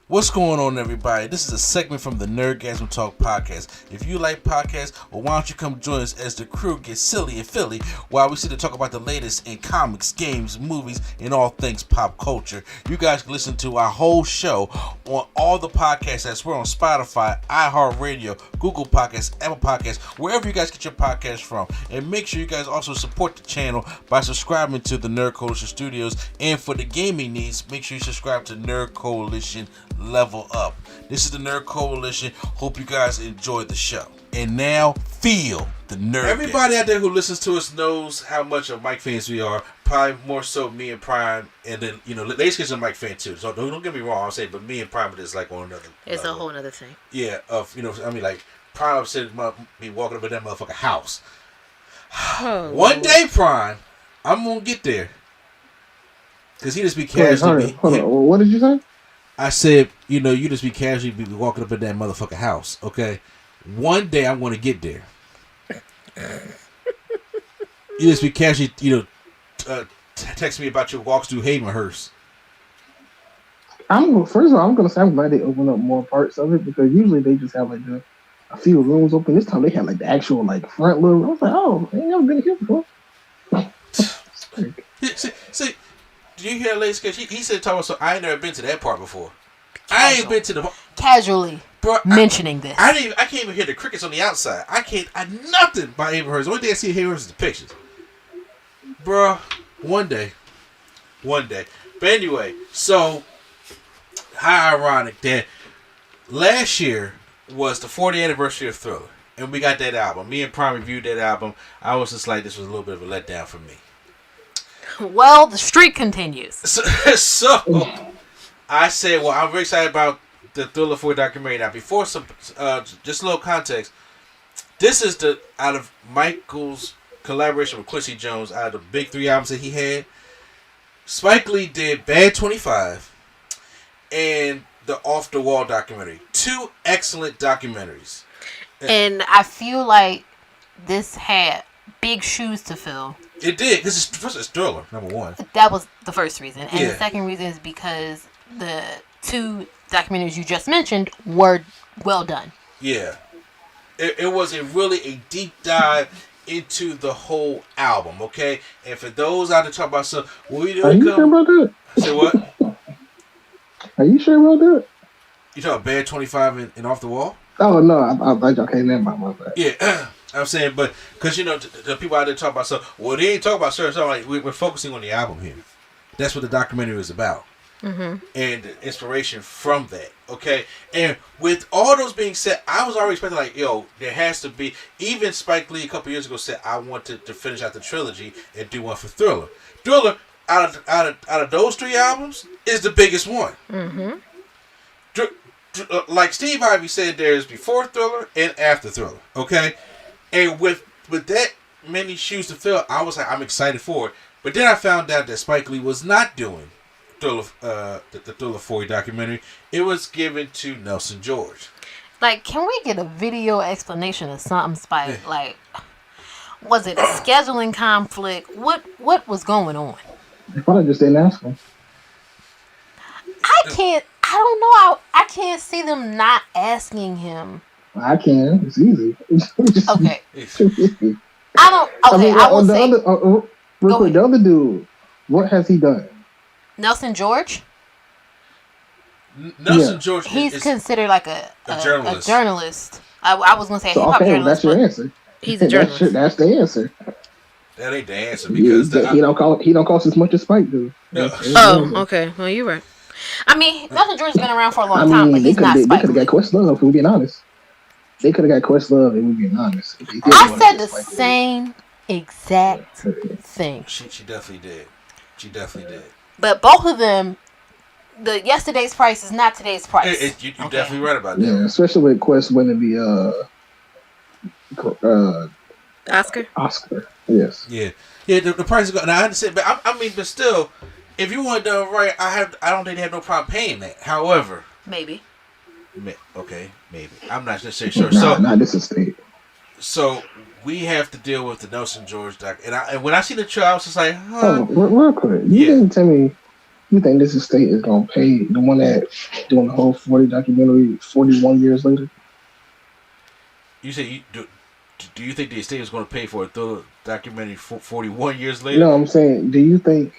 What's going on, everybody? This is a segment from the Nerdgasm Talk podcast. If you like podcasts, well, why don't you come join us as the crew gets silly and Philly while we sit to talk about the latest in comics, games, movies, and all things pop culture. You guys can listen to our whole show on all the podcasts apps. We're on Spotify, iHeartRadio, Google Podcasts, Apple Podcasts, wherever you guys get your podcasts from. And make sure you guys also support the channel by subscribing to the Nerd Coalition Studios. And for the gaming needs, make sure you subscribe to Nerd Coalition Level Up. This is the Nerd Coalition. Hope you guys enjoyed the show. And now, feel the nerd. Everybody out there who listens to us knows how much of Mike fans we are. Probably more so me and Prime. And then, Ladies kids are Mike fan too. So don't get me wrong, I'll say, but me and Prime is like on another It's level. a whole other thing. Yeah, like Prime said, me walking up in that motherfucking house. Oh, One day, Prime, I'm gonna get there. Cause he just be casually. Hold on. What did you say? I said, you just be casually be walking up in that motherfucking house, okay? One day I'm going to get there. You just be casually, text me about your walks through Havenhurst. First of all, I'm gonna say I'm glad they opened up more parts of it because usually they just have like a few rooms open. This time they had like the actual like front little room. I was like, oh, I ain't never been here before. See, do you hear Lady Sketch? He said, so I ain't never been to that part before. I ain't been to the casually mentioning this. I can't even hear the crickets on the outside. I nothing by Havenhurst. The only thing I see of Havenhurst is the pictures. Bruh, one day. But anyway, so how ironic that last year was the 40th anniversary of Thriller. And we got that album. Me and Prime reviewed that album. I was just like, this was a little bit of a letdown for me. Well, the streak continues. So I said, well, I'm very excited about the Thriller 4 documentary. Now, before some, just a little context, this is out of Michael's collaboration with Quincy Jones, out of the big 3 albums that he had. Spike Lee did Bad 25 and the Off the Wall documentary. 2 excellent documentaries. And I feel like this had big shoes to fill. It did. This is first, it's Thriller, number 1. That was the first reason. And Yeah. the second reason is because the 2 documentaries you just mentioned were well done. Yeah. It was a deep dive into the whole album, okay? And for those out there talking about stuff, Are you sure about that? Say what? Are you sure about that? You talking about Bad 25 and Off the Wall? Oh no, I thought y'all came in by my bad. Yeah. I'm saying, but because the people out there talk about stuff. Well, they ain't talking about certain stuff. Like we're focusing on the album here. That's what the documentary is about, and the inspiration from that. Okay, and with all those being said, I was already expecting like, there has to be. Even Spike Lee a couple years ago said, I wanted to finish out the trilogy and do one for Thriller. Thriller out of those 3 albums is the biggest one. Like Steve Harvey said, there's before Thriller and after Thriller. Okay. And with that many shoes to fill, I was like, I'm excited for it. But then I found out that Spike Lee was not doing Thriller, the Thriller 4 documentary. It was given to Nelson George. Like, can we get a video explanation of something, Spike? Like, was it a scheduling conflict? What was going on? They probably just didn't ask him. I don't know. I can't see them not asking him. I can. It's easy. Okay. I will say. Real quick, the other dude, what has he done? Nelson George? Nelson George He's considered like a journalist. I was going to say so, hip-hop journalist. That's your answer. He's a journalist. That's the answer. That ain't the answer because he don't cost as much as Spike do. No. Oh, okay. Well, you're right. I mean, Nelson George's been around for a long time, but he's not Spike. They could have got Questlove if we're being honest. They could have got Questlove if we're being honest. I said the same exact thing. She definitely did. But both of them, the yesterday's price is not today's price. You're definitely right about that. Yeah, especially with Quest winning the Oscar. Yes. Yeah. The price is going. Now I understand, but but still, if you want to do it right, I don't think they have no problem paying that. However, maybe. Okay, maybe. I'm not just sure. This is state. So we have to deal with the Nelson George doc, and when I see the trailer, I was just like, real quick, you didn't tell me You think this estate is gonna pay the one that doing the whole 40 documentary 41 years later? You say you do? Do you think the estate is going to pay for a Thriller documentary 41 years later? No, I'm saying, do you think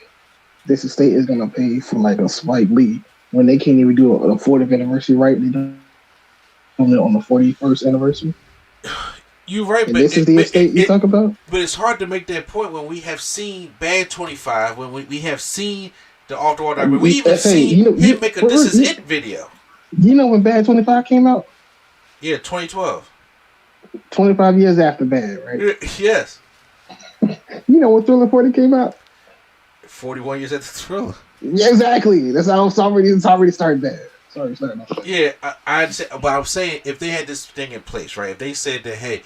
this estate is gonna pay for like a Spike Lee when they can't even do a 40th anniversary right? They do it on the 41st anniversary. You're right, And but this is the estate you talk about. But it's hard to make that point when we have seen Bad 25, when we have seen the Off the Wall documentary. We even seen him make a This Is It video. You know when Bad 25 came out? Yeah, 2012. 25 years after Bad, right? Yes. You know when Thriller 40 came out? 41 years after Thriller. Yeah, exactly. That's how it's already started Bad. Sorry, starting off. Yeah, I'd say, but I'm saying if they had this thing in place, right? If they said that, hey,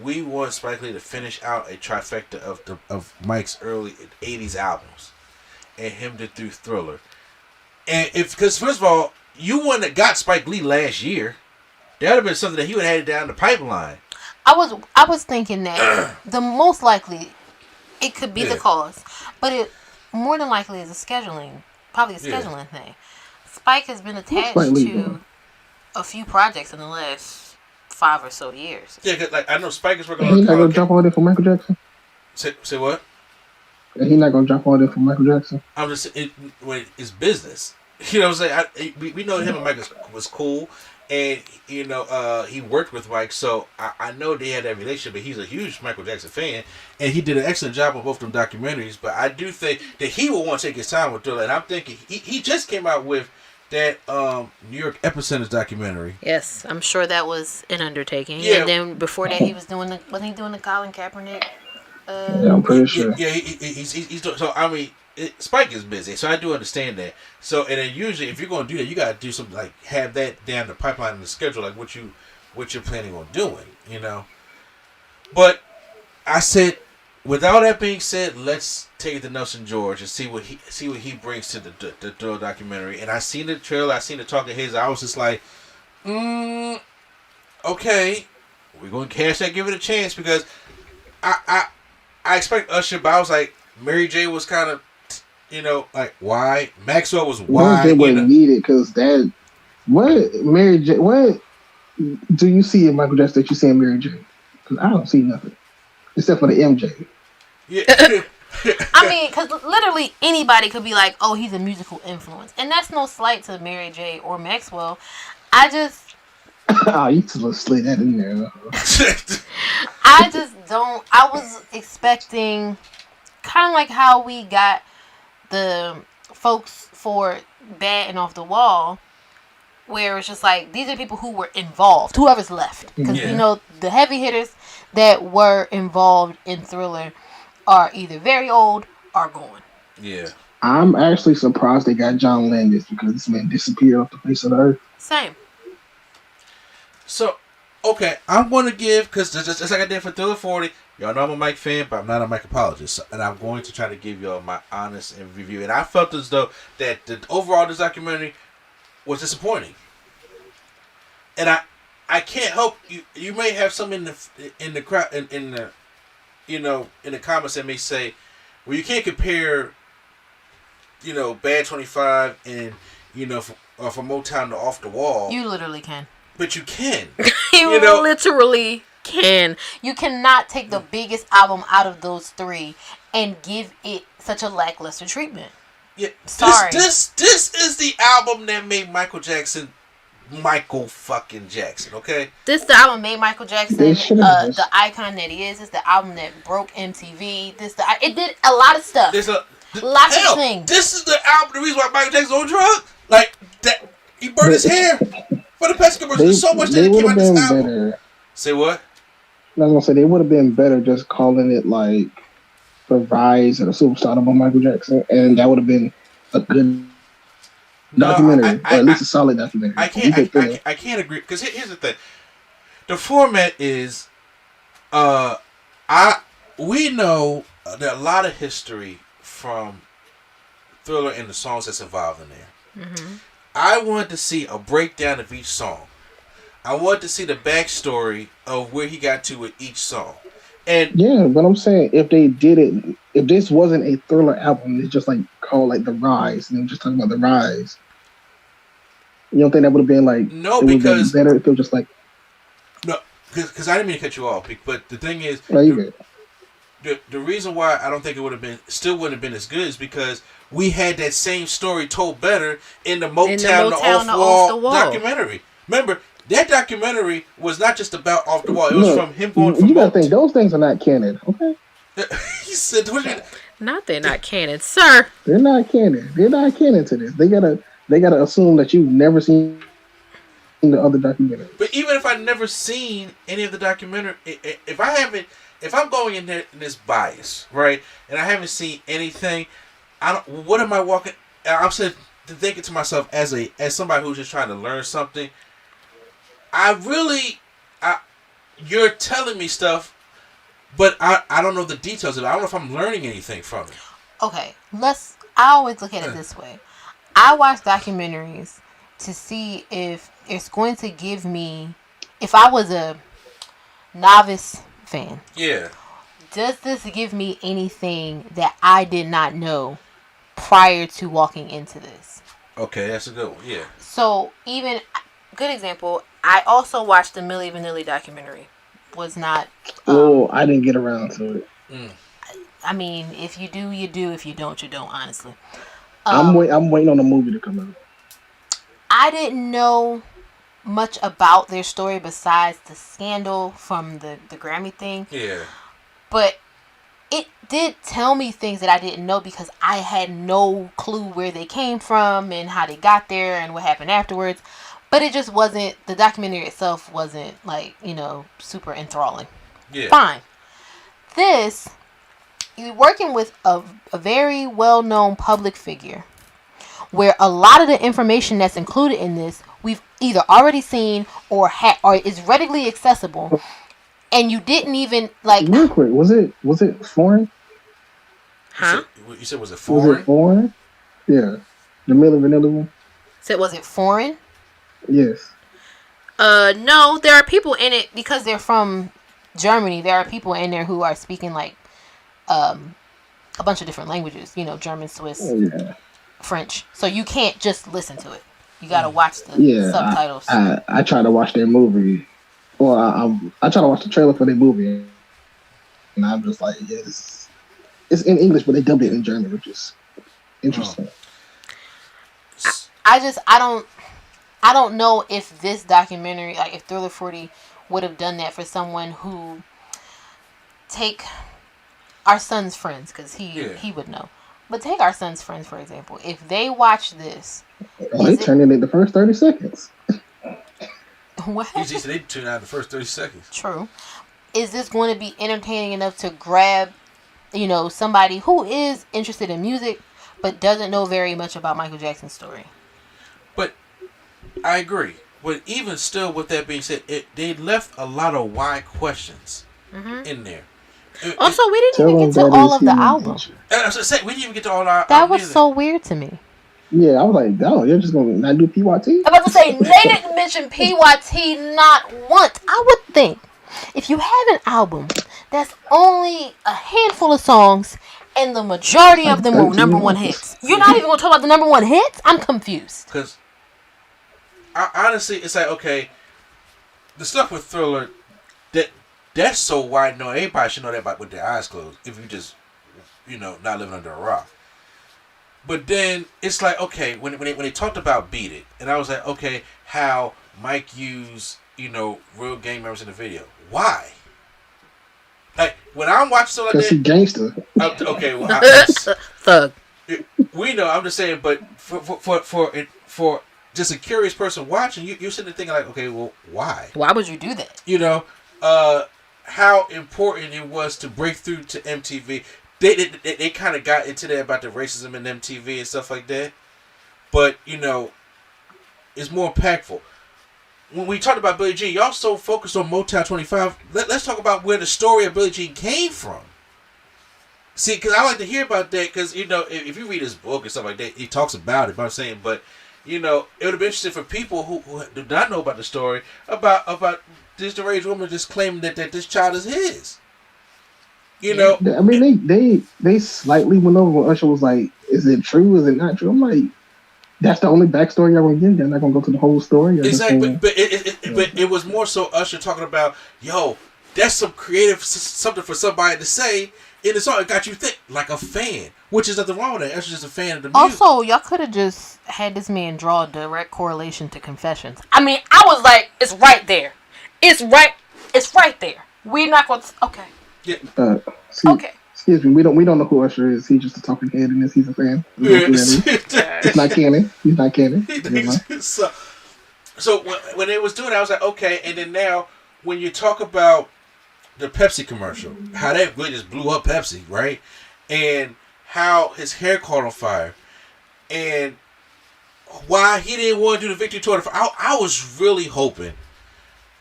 we want Spike Lee to finish out a trifecta of Mike's early 80s albums, and him to do Thriller, and because first of all, you wouldn't have got Spike Lee last year, that would have been something that he would have had down the pipeline. I was thinking that the most likely it could be the cause, but it more than likely is probably a scheduling thing. Spike has been attached to a few projects in the last 5 or so years. Yeah, cause, like I know Spike is working on. He's not gonna drop all that for Michael Jackson. Say what? And he's not gonna drop all that for Michael Jackson. I'm just when it's business. You know what I'm saying? We know him and Mike was cool, and you know he worked with Mike, so I know they had that relationship. But he's a huge Michael Jackson fan, and he did an excellent job on both them documentaries. But I do think that he will want to take his time with Thriller, and I'm thinking he just came out with that New York Epicenters documentary. Yes, I'm sure that was an undertaking. Yeah. And then before that, wasn't he doing the Colin Kaepernick? Yeah, I'm pretty sure. Yeah, he's doing. So I mean, Spike is busy, so I do understand that. So and then usually, if you're going to do that, you got to do something like have that down the pipeline in the schedule, like what you're planning on doing, you know. But I said, with all that being said, let's take it to Nelson George and see what he brings to the Thrill documentary. And I seen the trailer, I seen the talking heads. I was just like, okay, we're going to cash that, give it a chance, because I expect Usher, but I was like, Mary J was kind of, you know, like why Maxwell was why. Mary J wasn't needed because that. What Mary J? What do you see in Michael Jackson that you see in Mary J? Because I don't see nothing except for the MJ. Yeah. I mean, because literally anybody could be like, oh, he's a musical influence. And that's no slight to Mary J. or Maxwell. I just... you just slid that in there. I just don't... I was expecting kind of like how we got the folks for Bad and Off the Wall, where it's just like, these are people who were involved, whoever's left. Because, you know, the heavy hitters that were involved in Thriller are either very old or gone. Yeah. I'm actually surprised they got John Landis because this man disappeared off the face of the earth. Same. So, okay, I'm going to give, because just like I did for Thriller 40, y'all know I'm a Mike fan, but I'm not a Mike apologist. And I'm going to try to give y'all my honest review. And I felt as though that the overall this documentary was disappointing. And I can't help you. You may have some in the crowd in the you know in the comments that may say, well, you can't compare, you know, Bad 25 and you know from Motown to Off the Wall. You literally can. But you can. You know? Literally can. You cannot take the biggest album out of those three and give it such a lackluster treatment. Yeah. Sorry. This is the album that made Michael fucking Jackson, okay? This the album made Michael Jackson the icon that he is. It's the album that broke MTV. It did a lot of stuff. Lots of things. This is the album, the reason why Michael Jackson's on drugs. Like that, he burned his hair for the pest control. There's so much that came out this album. Better. Say what? I was gonna say they would have been better just calling it like the rise of the superstardom of Michael Jackson, and that would have been a good documentary, or at least a solid documentary. I can't agree, because here's the thing: the format is, we know that a lot of history from Thriller and the songs that's involved in there. Mm-hmm. I wanted to see a breakdown of each song. I wanted to see the backstory of where he got to with each song. And yeah, but I'm saying if they did it, if this wasn't a Thriller album, it's just like called like The Rise, and just talking about The Rise. You don't think that would have been like no, it would have been because better if it was just like no, because I didn't mean to cut you off. But the thing is, oh, you good. The reason why I don't think it would have been wouldn't have been as good is because we had that same story told better in the Motown, Off the Wall documentary. Remember, that documentary was not just about Off the Wall. It was from him going from. You gotta think those things are not canon, okay? He said, they're not canon, sir. They're not canon. They're not canon to this. They gotta assume that you've never seen the other documentary. But even if I've never seen any of the documentary, if I'm going in there in this bias, right, and I haven't seen anything, what am I walking? I'm thinking to myself as somebody who's just trying to learn something. You're telling me stuff, but I don't know the details of it. I don't know if I'm learning anything from it. Okay, I always look at it this way. I watch documentaries to see if it's going to give me, if I was a novice fan. Yeah. Does this give me anything that I did not know prior to walking into this? Okay, that's a good one. Yeah. So even good example. I also watched the Milli Vanilli documentary. Was not. I didn't get around to it. I mean, if you do, you do. If you don't, you don't. Honestly. I'm waiting on the movie to come out. I didn't know much about their story besides the scandal from the Grammy thing. Yeah. But it did tell me things that I didn't know because I had no clue where they came from and how they got there and what happened afterwards. But it just wasn't, the documentary itself wasn't like, super enthralling. Yeah. Fine. This, you're working with a very well-known public figure where a lot of the information that's included in this we've either already seen or is readily accessible, and you didn't even like. Real quick, was it foreign? Huh? You said was it foreign? Was it foreign? Yeah, the Milli Vanilli one. So was it foreign? Yes. No, there are people in it because they're from Germany. There are people in there who are speaking like a bunch of different languages. German, Swiss, French. So you can't just listen to it. You gotta watch the subtitles. I try to watch their movie. Well, I try to watch the trailer for their movie, and I'm just like, it's in English, but they dubbed it in German, which is interesting. I don't know if this documentary, like if Thriller 40 would have done that for someone who take our son's friends, because he would know. But take our son's friends, for example. If they watch this... they turned in the first 30 seconds. What? They turned out the first 30 seconds. True. Is this going to be entertaining enough to grab, somebody who is interested in music, but doesn't know very much about Michael Jackson's story? But I agree. But even still, with that being said, they left a lot of why questions in there. Also, we didn't even get to all of the album. I was saying, we didn't even get to all our. That was so weird to me. Yeah, I was like, oh, you're just gonna not do PYT? I'm about to say they didn't mention PYT not once. I would think if you have an album that's only a handful of songs and the majority of them were number one hits, you're not even gonna talk about the number one hits? I'm confused. Because honestly, it's like, okay, the stuff with Thriller, that's so wide known. Everybody should know that with their eyes closed. If you just, not living under a rock. But then it's like, okay, when they talked about Beat It, and I was like, okay, how Mike used, real gang members in the video. Why? Like, when I'm watching something like that. Because he gangster. Okay, well, Thug. We know, I'm just saying, but for just a curious person watching, you're sitting there thinking like, okay, well, why? Why would you do that? How important it was to break through to MTV. They kind of got into that about the racism in MTV and stuff like that. But, it's more impactful. When we talked about Billie Jean, y'all so focused on Motown 25. Let's talk about where the story of Billie Jean came from. See, because I like to hear about that because, if you read his book and stuff like that, he talks about it. But I'm saying, it would have been interesting for people who do not know about the story about this deranged woman just claiming that this child is his. You know, I mean, they slightly went over when Usher was like, "Is it true? Is it not true?" I'm like, that's the only backstory y'all gonna give. You're not gonna go to the whole story. Exactly, but it was more so Usher talking about, yo, that's some creative something for somebody to say in the song. It got you think like a fan, which is nothing wrong with that. Usher's just a fan of the music. Also, y'all could have just had this man draw a direct correlation to Confessions. I mean, I was like, it's right there. It's right there. We're not going to... Okay. Yeah. Okay. Excuse me, we don't know who Usher is. He's just a talking head in this. He's a fan. It's not canon. He's not canon. So when they was doing it, I was like, okay. And then now, when you talk about the Pepsi commercial, how that really just blew up Pepsi, right? And how his hair caught on fire, and why he didn't want to do the victory tour. I was really hoping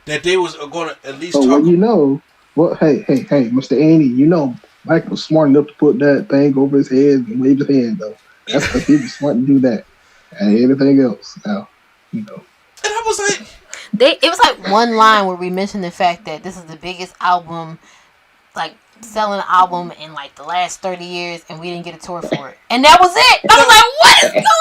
that they was going to at least talk. Well, hey, Mr. Andy, Mike was smart enough to put that thing over his head and wave his hand, though. That's because he was smart to do that. And everything else, now, And I was like... It was like one line where we mentioned the fact that this is the biggest album, like, selling album in, like, the last 30 years, and we didn't get a tour for it. And that was it! I was like, what is going on?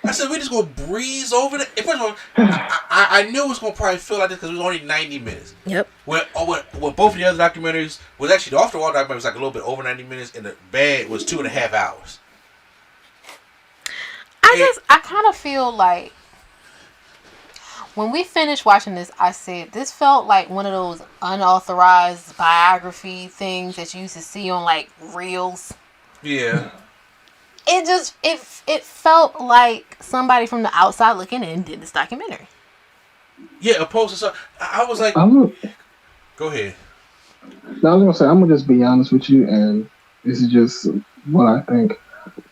I said, we're just going to breeze over it. First of all, I knew it was going to probably feel like this because it was only 90 minutes. Yep. When both of the other documentaries was actually, the Off the Wall documentary was like a little bit over 90 minutes, and the Bad was 2.5 hours. I kind of feel like when we finished watching this, I said, this felt like one of those unauthorized biography things that you used to see on, like, Reels. Yeah. It felt like somebody from the outside looking in did this documentary. Yeah, opposed to something. I was like, go ahead. No, I was going to say, I'm going to just be honest with you, and this is just what I think.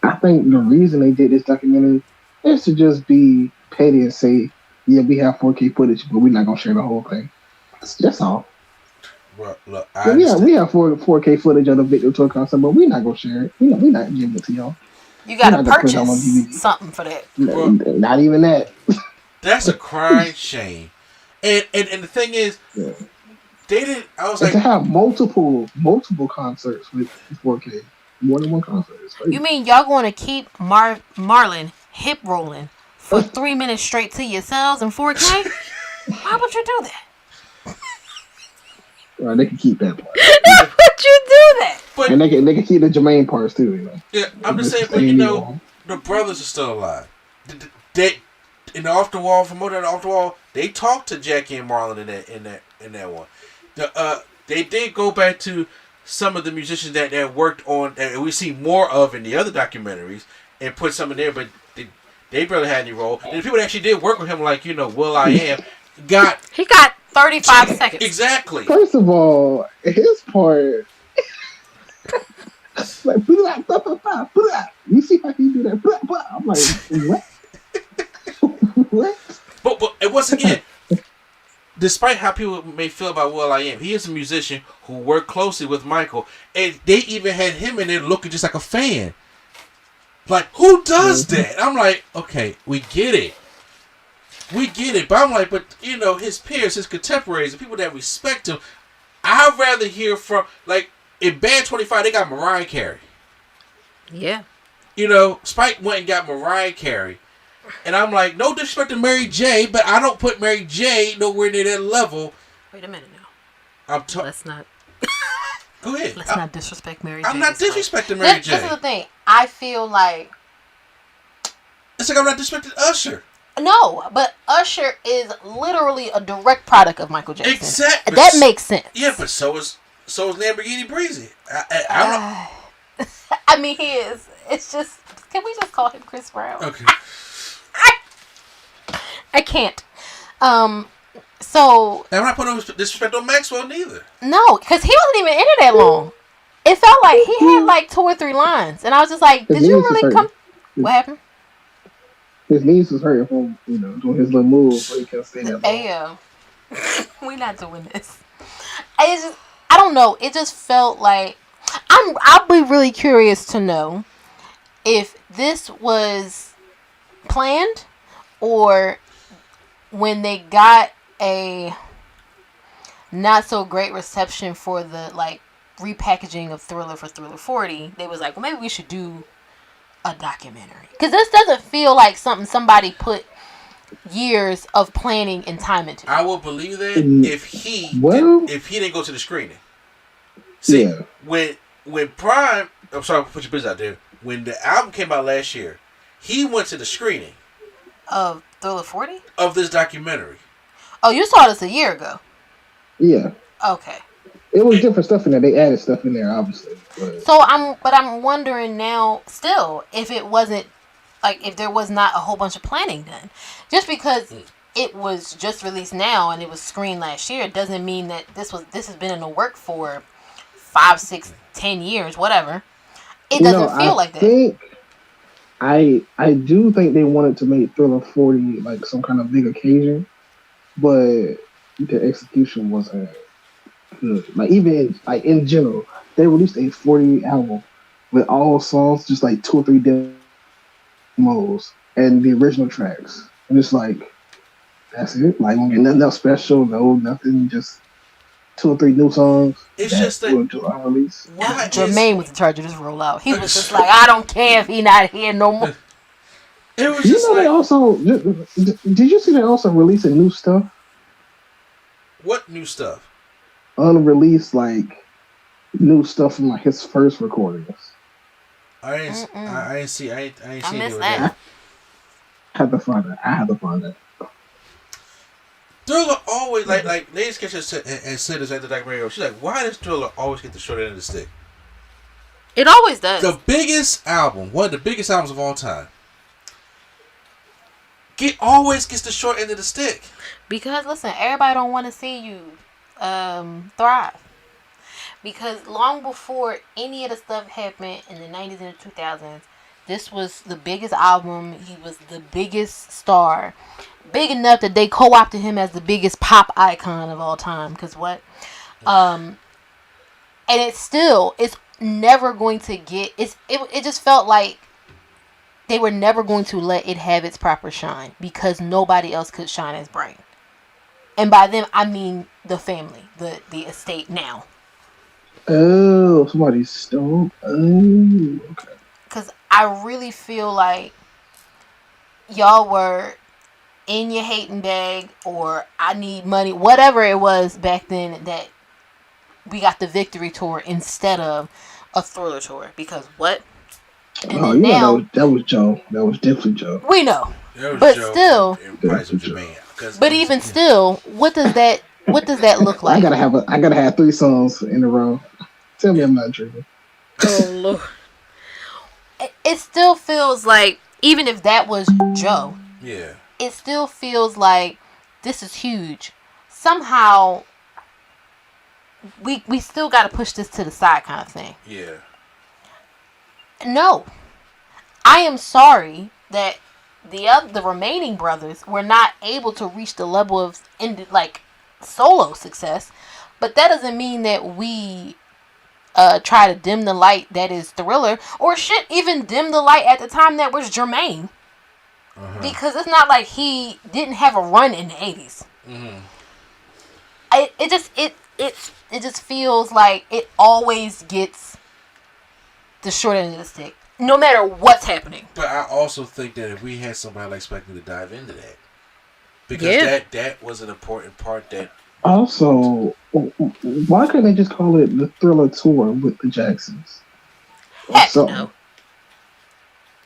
I think the reason they did this documentary is to just be petty and say, yeah, we have 4K footage, but we're not going to share the whole thing. That's all. Well, look, we have 4K footage of the video tour concert, but we're not going to share it. We're not giving it to y'all. You got to purchase something for that. Not even that. That's a crying shame. And the thing is, they didn't. I was like, to have multiple concerts with 4K, more than one concert. You mean y'all going to keep Marlon hip rolling for 3 minutes straight to yourselves in 4K? Why would you do that? Right, they can keep that part. Why would you do that? But, and they can keep the Jermaine parts too. Yeah, I'm just saying, but the brothers are still alive. They in the Off the Wall, from the Off the Wall, they talked to Jackie and Marlon in that one. They did go back to some of the musicians that worked on, and we see more of in the other documentaries, and put some in there, but they barely had any role. And the people that actually did work with him, like will.i.am, he got 35 seconds. Exactly. First of all, his part, like, put it out. You see how he do that? I'm like, what? What? But once again, despite how people may feel about will.i.am, he is a musician who worked closely with Michael, and they even had him in there looking just like a fan. Like, who does that? I'm like, okay, we get it. But I'm like, but his peers, his contemporaries, the people that respect him, I'd rather hear from, like, in Band 25, they got Mariah Carey. Yeah. Spike went and got Mariah Carey. And I'm like, no disrespect to Mary J, but I don't put Mary J nowhere near that level. Wait a minute now. Let's not. Go ahead. Let's not disrespect Mary J. I'm not disrespecting Mary J. This is the thing. I feel like... It's like I'm not disrespecting Usher. No, but Usher is literally a direct product of Michael Jackson. Exactly. That makes sense. Yeah, but so is Lamborghini Breezy. I don't... I mean, he is. It's just... Can we just call him Chris Brown? Okay. I can't. So... I'm not putting disrespect on Maxwell neither. No, because he wasn't even in it that long. It felt like he had like 2 or 3 lines. And I was just like, did you really come... What happened? His knees was hurting from, doing his little moves, so he couldn't stay that long. Ayo. We're not doing this. I don't know. It just felt like... I'll be really curious to know if this was planned or when they got a not so great reception for the like repackaging of Thriller for Thriller 40, they was like, well, maybe we should do a documentary, because this doesn't feel like something somebody put years of planning and time into. I will believe that if he didn't go to the screening. See, when Prime, I'm sorry, put your business out there. When the album came out last year, he went to the screening of Thriller 40 of this documentary. Oh, you saw this a year ago. Yeah. Okay. It was different stuff in there. They added stuff in there, obviously. So I'm wondering now, still, if it wasn't like if there was not a whole bunch of planning done, just because it was just released now and it was screened last year, doesn't mean that this has been in the work for 5, 6, 10 years, whatever. It doesn't feel like that. I do think they wanted to make Thriller 40 like some kind of big occasion, but the execution wasn't good. Like even in general, they released a 40 album with all songs, just like 2 or 3 demos and the original tracks, and it's like that's it. Like nothing else special, nothing, just 2 or 3 new songs. It's just that release. Jermaine was in charge of this rollout. He was just like, I don't care if he not here no more. It was just they also did you see they also releasing new stuff? What new stuff? Unreleased, like new stuff from like his first recordings. I ain't see. I missed that. I have to find that. Thriller always like Ladies Kitchen said this at the documentary. She's like, why does Thriller always get the short end of the stick? It always does. The biggest album, one of the biggest albums of all time, always gets the short end of the stick. Because listen, everybody don't want to see you thrive. Because long before any of the stuff happened in the 90s and the 2000s, this was the biggest album. He was the biggest star. Big enough that they co-opted him as the biggest pop icon of all time. Because what? And it's never going to get... It just felt like they were never going to let it have its proper shine. Because nobody else could shine as bright. And by them, I mean the family. The estate now. Oh, somebody stole. Oh, okay. Because I really feel like y'all were in your hating bag, or I need money, whatever it was back then, that we got the Victory Tour instead of a Thriller Tour. Because what? And now that was Joe. That was definitely Joe. We know, but Joe still. But even still, what does that look like? I gotta have 3 songs in a row. Tell me I'm not dreaming. Oh Lord. It still feels like, even if that was Joe, it still feels like this is huge. Somehow, we still got to push this to the side, kind of thing. Yeah. No, I am sorry that the remaining brothers were not able to reach the level of solo success, but that doesn't mean that we try to dim the light that is Thriller, or even dim the light at the time that was Jermaine. Because it's not like he didn't have a run in the 80s. It just feels like it always gets the short end of the stick, no matter what's happening. But I also think that if we had somebody like Spectre to dive into that, because that was an important part that. Also, why couldn't they just call it the Thriller Tour with the Jacksons? Heck no.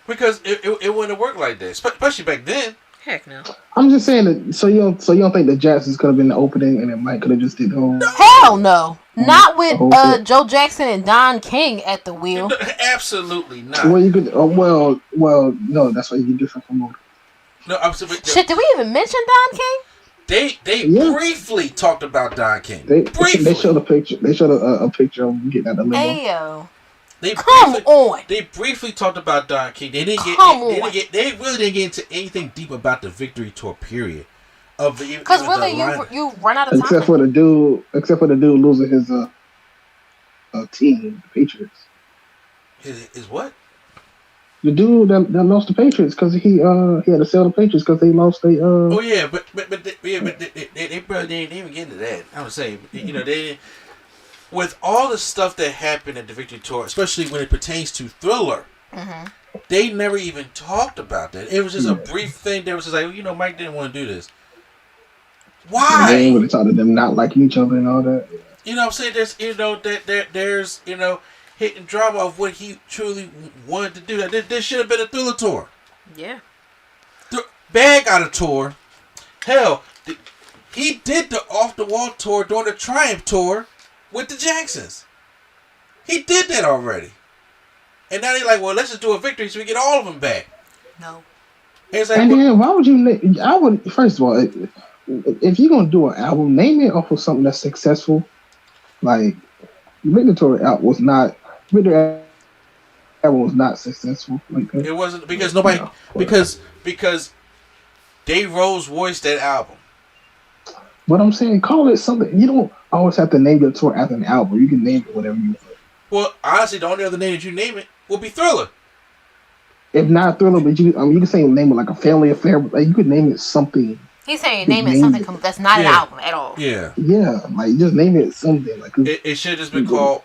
Because it wouldn't have worked like that, especially back then. Heck no. I'm just saying that. So you don't think the Jacksons could have been the opening, and it might could have just did the whole. Hell no. Not with Joe Jackson and Don King at the wheel. Absolutely not. Well, you could. Well, no. That's why you get different from. No, absolutely. Shit, did we even mention Don King? They briefly talked about Don King. They showed a picture. They showed a picture of him getting out the limo. Ayo. Come on. They briefly talked about Don King. They really didn't get into anything deep about the Victory Tour period. Because really, you run out of time. Except for the dude losing his team, the Patriots. His what? The dude that lost the Patriots because he had to sell the Patriots because they lost they Oh yeah, but they probably didn't even get into that. I would say, they with all the stuff that happened at the Victory Tour, especially when it pertains to Thriller, they never even talked about that. It was just a brief thing. They was just like, Mike didn't want to do this. Why? They ain't really talk to them not liking each other and all that. You know what I'm saying? There's hitting drama of what he truly wanted to do. This should have been a Thriller tour. Yeah. Bag got a tour. Hell, he did the Off the Wall tour during the Triumph tour with the Jacksons. He did that already. And now they're like, well, let's just do a Victory so we get all of them back. No. And then why would you? I would first of all, if you're gonna do an album, name it off of something that's successful. Like Victory album was not. Victory album was not successful. Like that. It wasn't because nobody because Dave Rose voiced that album. But I'm saying, call it something. You don't always have to name your tour after an album. You can name it whatever you want. Well, honestly, the only other name that you name it will be Thriller. If not Thriller, but you can say name it like a family affair. But like, you could name it something. He's saying name it something that's not an album at all. Yeah. Yeah, like just name it something. Like it should have just been called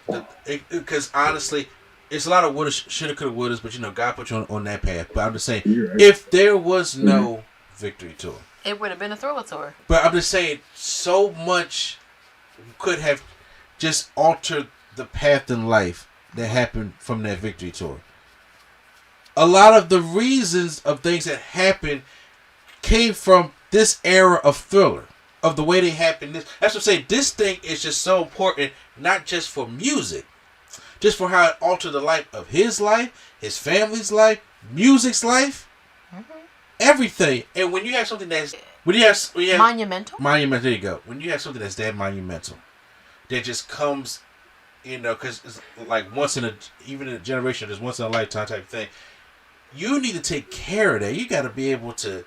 because honestly, it's a lot of woulda, shoulda, coulda, wouldas. But God put you on that path. But I'm just saying, if there was no Victory Tour, it would have been a Thriller tour. But I'm just saying, so much could have just altered the path in life that happened from that Victory Tour. A lot of the reasons of things that happened came from this era of Thriller, of the way they happened. That's what I'm saying. This thing is just so important, not just for music, just for how it altered the life of his life, his family's life, music's life, everything. And when you have something that's monumental. There you go. When you have something that's that monumental, that just comes, because it's like even in a generation, there's once in a lifetime type thing. You need to take care of that. You got to be able to,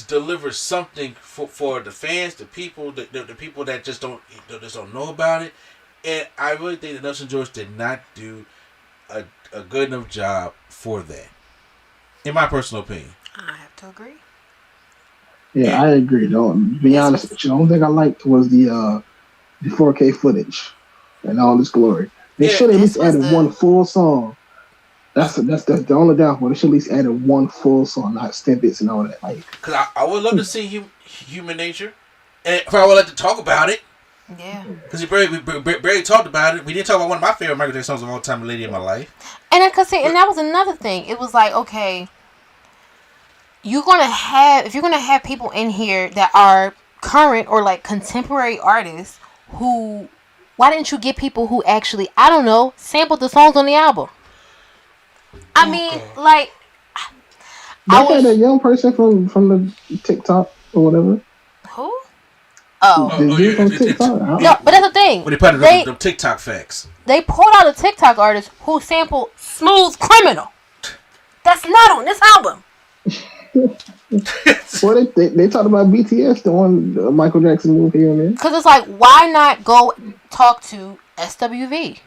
deliver something for the fans, the people, the people that just don't know about it. And I really think that Nelson George did not do a good enough job for that, in my personal opinion. I have to agree. Yeah, I agree. Don't be honest with you. The only thing I liked was the 4K footage and all this glory. They should have at least added one full song. That's the only downfall. They should at least added one full song, not snippets and all that. Because I would love to see Human Nature, and if I would like to talk about it. Yeah. Because we barely talked about it. We didn't talk about one of my favorite Michael Jackson songs of all time, "Lady in My Life." And I could say, and that was another thing. It was like, okay, if you're gonna have people in here that are current or like contemporary artists, why didn't you get people who actually, I don't know, sampled the songs on the album? I mean, like, I had a young person from the TikTok or whatever. Who? Oh, from TikTok. No, but that's the thing. When they put the TikTok facts, they pulled out a TikTok artist who sampled "Smooth Criminal." That's not on this album. Well, they talked about BTS doing the Michael Jackson move here and there. Because it's like, why not go talk to SWV?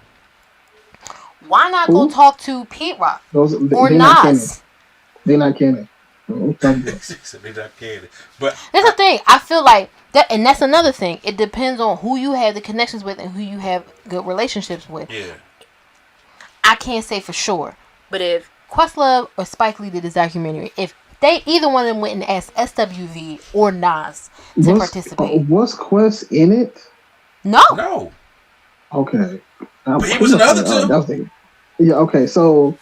Why not go talk to Pete Rock or Nas? They're not canon. They're not canon. But that's the thing. I feel like that, and that's another thing. It depends on who you have the connections with and who you have good relationships with. Yeah. I can't say for sure, but if Questlove or Spike Lee did this documentary, if they either one of them went and asked SWV or Nas to participate, was Quest in it? No. Okay. But he was in the other two. Yeah, okay, so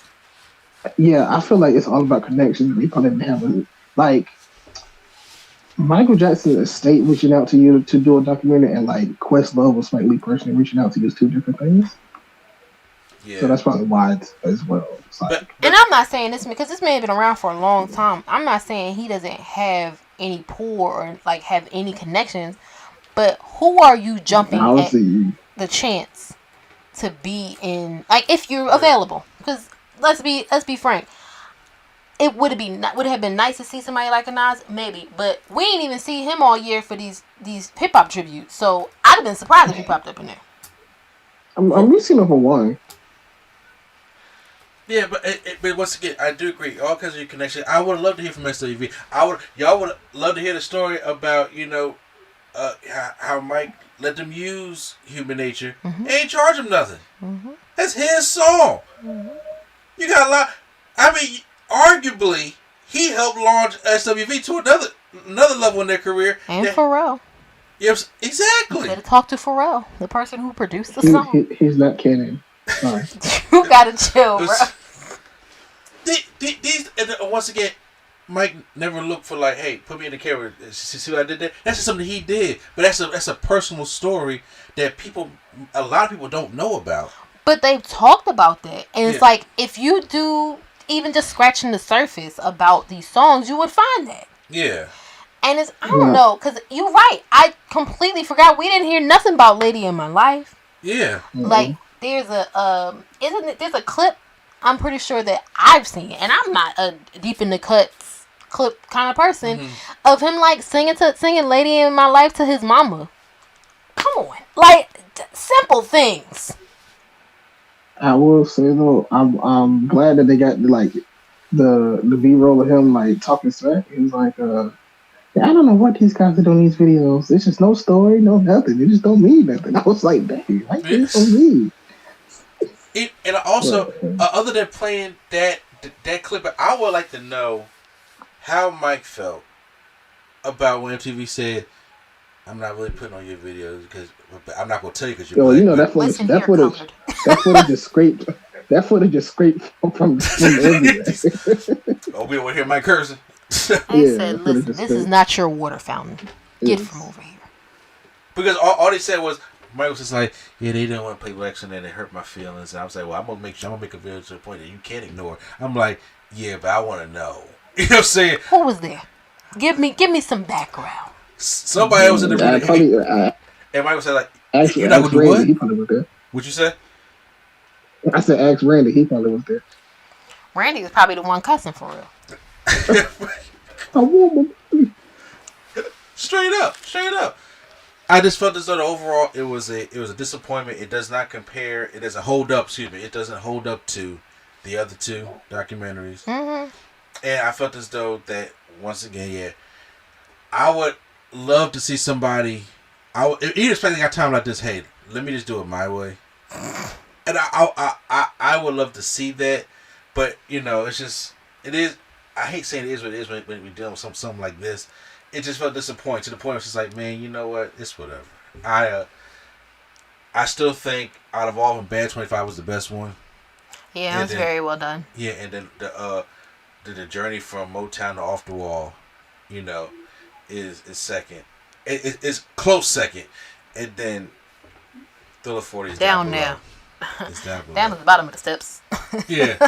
I feel like it's all about connections. We probably didn't have Michael Jackson's estate reaching out to you to do a documentary, and like Questlove or Spike Lee personally reaching out to you is two different things. Yeah. So that's probably why it's as well. And I'm not saying this because this man has been around for a long time. I'm not saying he doesn't have any pull or like have any connections, but who are you jumping at the chance to be in, like, if you're available? Because let's be frank, it would have been nice to see somebody like a Nas, maybe, but we ain't even see him all year for these hip hop tributes. So I'd have been surprised if he popped up in there. I'm seen him for one. Yeah, but once again, I do agree. All kinds of your connection. I would love to hear from SWV. Y'all would love to hear the story about how Mike let them use Human Nature. Ain't charge him nothing. That's his song. You got a lot. I mean, arguably, he helped launch SWV to another level in their career. And Pharrell. Yes, exactly. You gotta talk to Pharrell, the person who produced the song. He's not canon. Sorry. You gotta chill, bro. These once again, Mike never looked for like, hey, put me in the camera. See what I did there? That's just something he did. But that's a personal story that a lot of people don't know about. But they've talked about that, and it's like if you do even just scratching the surface about these songs, you would find that. Yeah. And I don't know, because you're right. I completely forgot. We didn't hear nothing about Lady in My Life. Yeah. Like there's there's a clip. I'm pretty sure that I've seen, and I'm not a deep in the cuts clip kind of person, of him like singing "Lady in My Life" to his mama. Come on, like simple things. I will say though, I'm glad that they got like the B-roll of him like talking smack. He was like, I don't know what these guys are doing in these videos. It's just no story, no nothing. It just don't mean nothing. I was like, dang, like this don't mean. And also, other than playing that clip, I would like to know how Mike felt about when MTV said, "I'm not really putting on your videos because I'm not gonna tell you because you're black." You know that footage just scraped from everywhere. Oh, we don't want to hear Mike cursing. I said, "Listen, this is not your water fountain. Get from over here." Because all they said was, Mike was just like, yeah, they didn't want to play election and it hurt my feelings. And I was like, well, I'm gonna make a video to the point that you can't ignore. I'm like, yeah, but I want to know. You know what I'm saying? Who was there? Give me some background. Somebody else in the room. And Mike was like, actually, you're not gonna do Randy, what? He probably was there. What'd you say? I said, ask Randy. He probably was there. Randy was probably the one cussing for real. Straight up. I just felt as though overall it was a disappointment. It does not compare. It doesn't hold up. It doesn't hold up to the other two documentaries. And I felt as though that once again, I would love to see somebody. Even especially at a time like this. Hey, let me just do it my way. And I would love to see that, but it is. I hate saying it is what it is when we're dealing with something like this. It just felt disappointing to the point where it's just like, man, you know what? It's whatever. I still think out of all of them, Bad 25 was the best one. Yeah, it was very well done. Yeah, and then the journey from Motown to Off the Wall, is second. It's close second, and then Thriller 40 is down there. It's down below. Down at the bottom of the steps. Yeah.